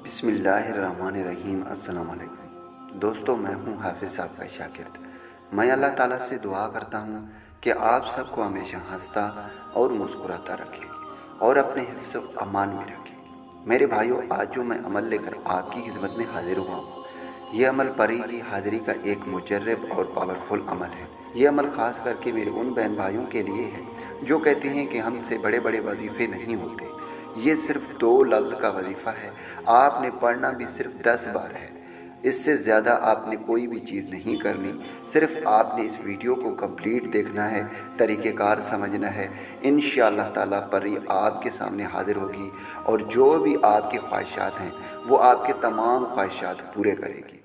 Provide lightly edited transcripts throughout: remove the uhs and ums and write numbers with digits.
बिस्मिल्लाहिर्रहमानिर्रहीम। अस्सलाम वालेकुम दोस्तों, मैं हूं हाफिज़ साहब का शागिर्द। मैं अल्लाह ताला से दुआ करता हूं कि आप सबको हमेशा हंसता और मुस्कुराता रखे और अपने हिफ्ज़ व अमान में रखे। मेरे भाइयों, आज जो मैं अमल लेकर आपकी खिदमत में हाजिर हुआ हूँ, ये अमल परी की हाज़िरी का एक मुजर्रब और पावरफुल अमल है। ये अमल ख़ास करके मेरे उन बहन भाइयों के लिए है जो कहते हैं कि हमसे बड़े बड़े वजीफ़े नहीं होते। ये सिर्फ 2 लफ्ज़ का वजीफ़ा है। आपने पढ़ना भी सिर्फ 10 बार है। इससे ज़्यादा आपने कोई भी चीज़ नहीं करनी। सिर्फ आपने इस वीडियो को कंप्लीट देखना है, तरीक़ेकार समझना है। इंशाअल्लाह ताला परी आपके सामने हाज़िर होगी और जो भी आपकी ख्वाहिशात हैं वो आपके तमाम ख्वाहिशात पूरे करेगी।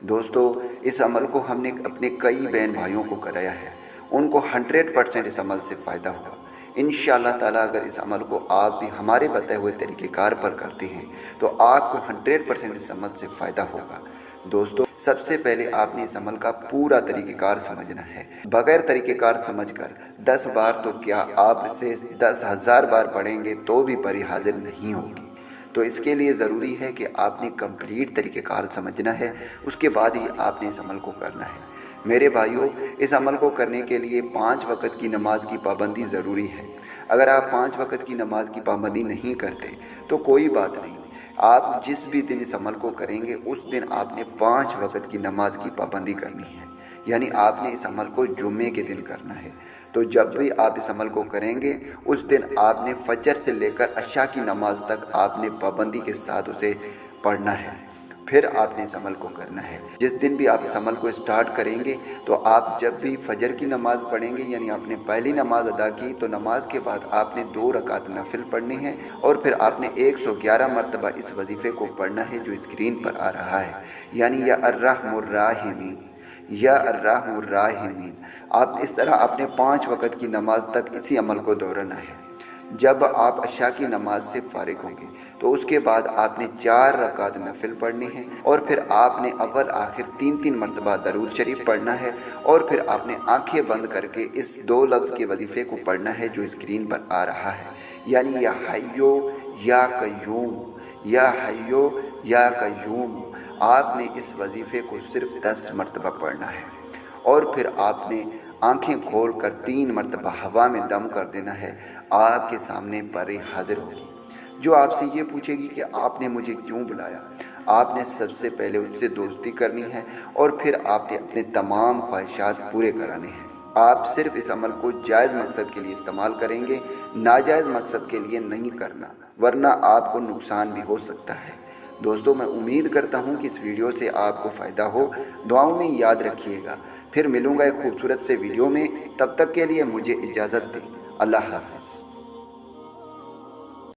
दोस्तों, इस अमल को हमने अपने कई बहन भाइयों को कराया है, उनको 100% इस अमल से फ़ायदा हुआ। इंशाअल्लाह ताला अगर इस अमल को आप भी हमारे बताए हुए तरीक़ेकार पर करते हैं तो आपको 100% इस अमल से फ़ायदा होगा। दोस्तों, सबसे पहले आपने इस अमल का पूरा तरीक़ेकार समझना है। बग़ैर तरीक़ेकार समझकर 10 बार तो क्या, आप इसे 10,000 बार पढ़ेंगे तो भी परी हाज़िर नहीं होगी। तो इसके लिए ज़रूरी है कि आपने कंप्लीट तरीक़ेकार समझना है, उसके बाद ही आपने इस अमल को करना है। मेरे भाइयों, इस अमल को करने के लिए 5 वक़्त की नमाज की पाबंदी ज़रूरी है। अगर आप 5 वक़्त की नमाज की पाबंदी नहीं करते तो कोई बात नहीं, आप जिस भी दिन इस अमल को करेंगे उस दिन आपने 5 वक़्त की नमाज की पाबंदी करनी है। यानी आपने इस अमल को जुम्मे के दिन करना है। तो जब भी आप इस अमल को करेंगे उस दिन आपने फजर से लेकर अशा की नमाज तक आपने पाबंदी के साथ उसे पढ़ना है, फिर आपने इस अमल को करना है। जिस दिन भी आप इस अमल को स्टार्ट करेंगे तो आप जब भी फजर की नमाज़ पढ़ेंगे, यानी आपने पहली नमाज़ अदा की तो नमाज के बाद आपने 2 रकात नफिल पढ़ने हैं और फिर आपने 111 मरतबा इस वजीफ़े को पढ़ना है जो स्क्रीन पर आ रहा है, यानी या अर्रहमुर्राहिमीन, या अर्रहमुर्राहिमीन। आप इस तरह अपने 5 वक़्त की नमाज तक इसी अमल को दोहराना है। जब आप अशा की नमाज से फारिग होंगे तो उसके बाद आपने 4 रकात नफिल पढ़नी है और फिर आपने अव्वल आखिर 3-3 मरतबा दरूद शरीफ पढ़ना है और फिर आपने आंखें बंद करके इस 2 लफ्ज़ के वजीफ़े को पढ़ना है जो स्क्रीन पर आ रहा है, यानी या हय्यो या कय्यूम, या हय्यो या कय्यूम। आपने इस वजीफ़े को सिर्फ 10 मरतबा पढ़ना है और फिर आपने आंखें खोल कर 3 मरतबा हवा में दम कर देना है। आपके सामने परी हाजिर होगी जो आपसे ये पूछेगी कि आपने मुझे क्यों बुलाया। आपने सबसे पहले उससे दोस्ती करनी है और फिर आपने अपने तमाम ख्वाहिशात पूरे कराने हैं। आप सिर्फ इस अमल को जायज़ मकसद के लिए इस्तेमाल करेंगे, नाजायज़ मकसद के लिए नहीं करना, वरना आपको नुकसान भी हो सकता है। दोस्तों, मैं उम्मीद करता हूँ कि इस वीडियो से आपको फ़ायदा हो। दुआओं में याद रखिएगा। फिर मिलूँगा एक खूबसूरत से वीडियो में, तब तक के लिए मुझे इजाज़त दें। अल्लाह हाफ़िज़।